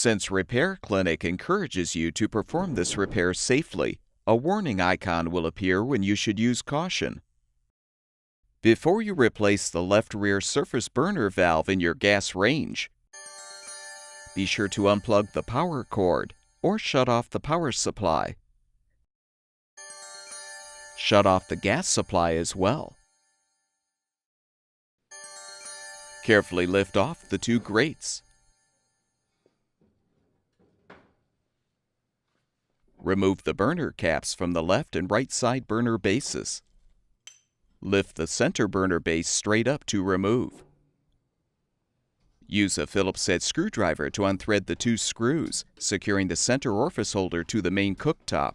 Since Repair Clinic encourages you to perform this repair safely, a warning icon will appear when you should use caution. Before you replace the left rear surface burner valve in your gas range, be sure to unplug the power cord or shut off the power supply. Shut off the gas supply as well. Carefully lift off the two grates. Remove the burner caps from the left and right side burner bases. Lift the center burner base straight up to remove. Use a Phillips head screwdriver to unthread the two screws, securing the center orifice holder to the main cooktop.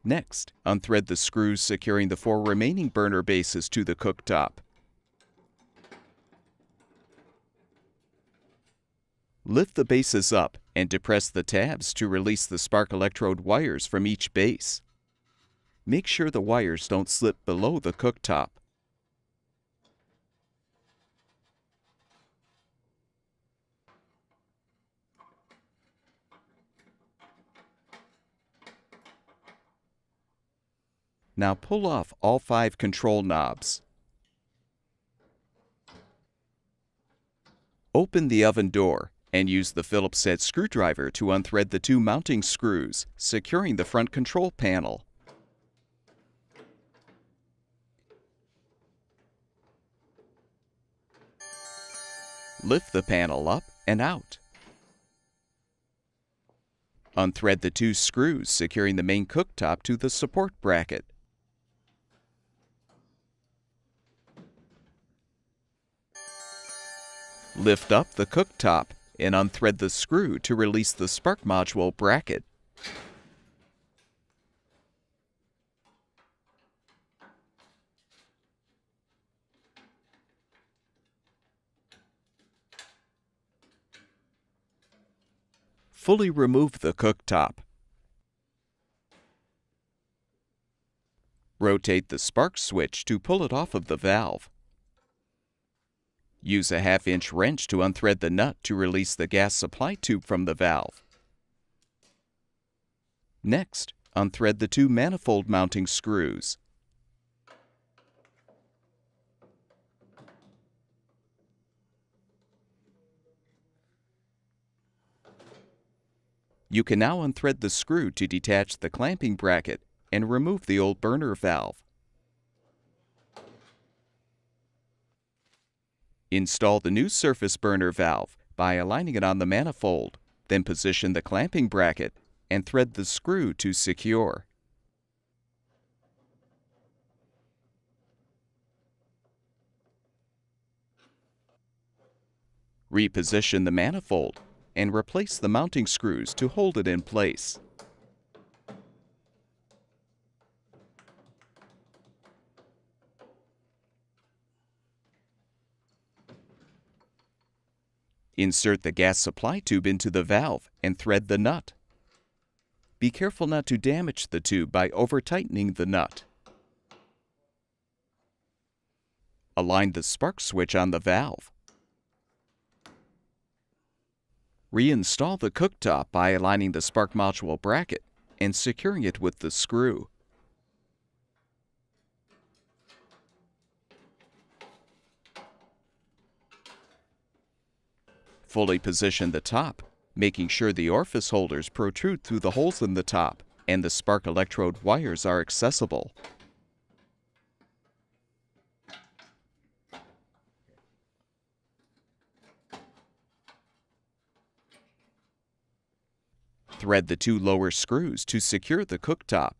Next, unthread the screws securing the four remaining burner bases to the cooktop. Lift the bases up and depress the tabs to release the spark electrode wires from each base. Make sure the wires don't slip below the cooktop. Now pull off all 5 control knobs. Open the oven door and use the Phillips head screwdriver to unthread the 2 mounting screws, securing the front control panel. Lift the panel up and out. Unthread the 2 screws securing the main cooktop to the support bracket. Lift up the cooktop and unthread the screw to release the spark module bracket. Fully remove the cooktop. Rotate the spark switch to pull it off of the valve. Use a 1/2-inch wrench to unthread the nut to release the gas supply tube from the valve. Next, unthread the 2 manifold mounting screws. You can now unthread the screw to detach the clamping bracket and remove the old burner valve. Install the new surface burner valve by aligning it on the manifold, then position the clamping bracket and thread the screw to secure. Reposition the manifold and replace the mounting screws to hold it in place. Insert the gas supply tube into the valve and thread the nut. Be careful not to damage the tube by over-tightening the nut. Align the spark switch on the valve. Reinstall the cooktop by aligning the spark module bracket and securing it with the screw. Fully position the top, making sure the orifice holders protrude through the holes in the top and the spark electrode wires are accessible. Thread the 2 lower screws to secure the cooktop.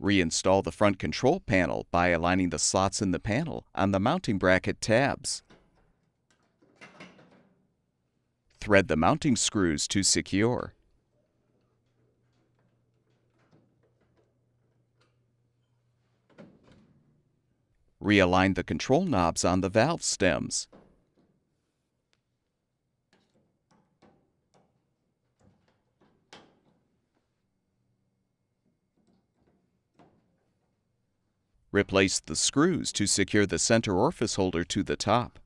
Reinstall the front control panel by aligning the slots in the panel on the mounting bracket tabs. Thread the mounting screws to secure. Realign the control knobs on the valve stems. Replace the screws to secure the center orifice holder to the top.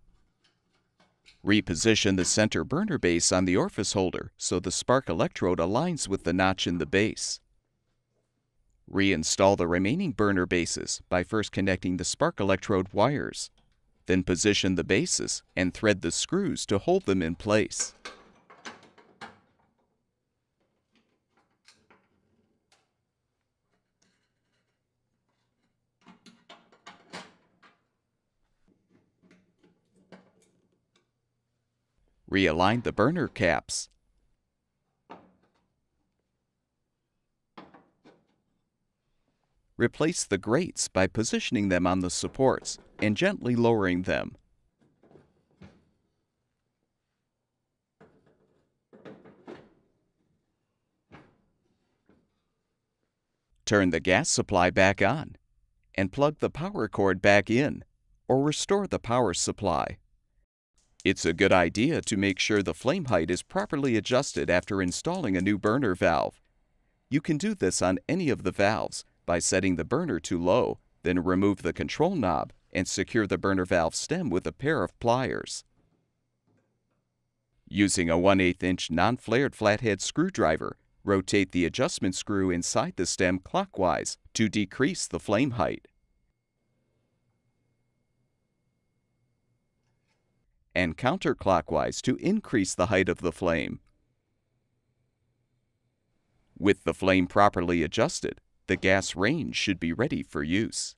Reposition the center burner base on the orifice holder so the spark electrode aligns with the notch in the base. Reinstall the remaining burner bases by first connecting the spark electrode wires. Then position the bases and thread the screws to hold them in place. Realign the burner caps. Replace the grates by positioning them on the supports and gently lowering them. Turn the gas supply back on and plug the power cord back in or restore the power supply. It's a good idea to make sure the flame height is properly adjusted after installing a new burner valve. You can do this on any of the valves by setting the burner to low, then remove the control knob and secure the burner valve stem with a pair of pliers. Using a 1/8 inch non-flared flathead screwdriver, rotate the adjustment screw inside the stem clockwise to decrease the flame height. And counterclockwise to increase the height of the flame. With the flame properly adjusted, the gas range should be ready for use.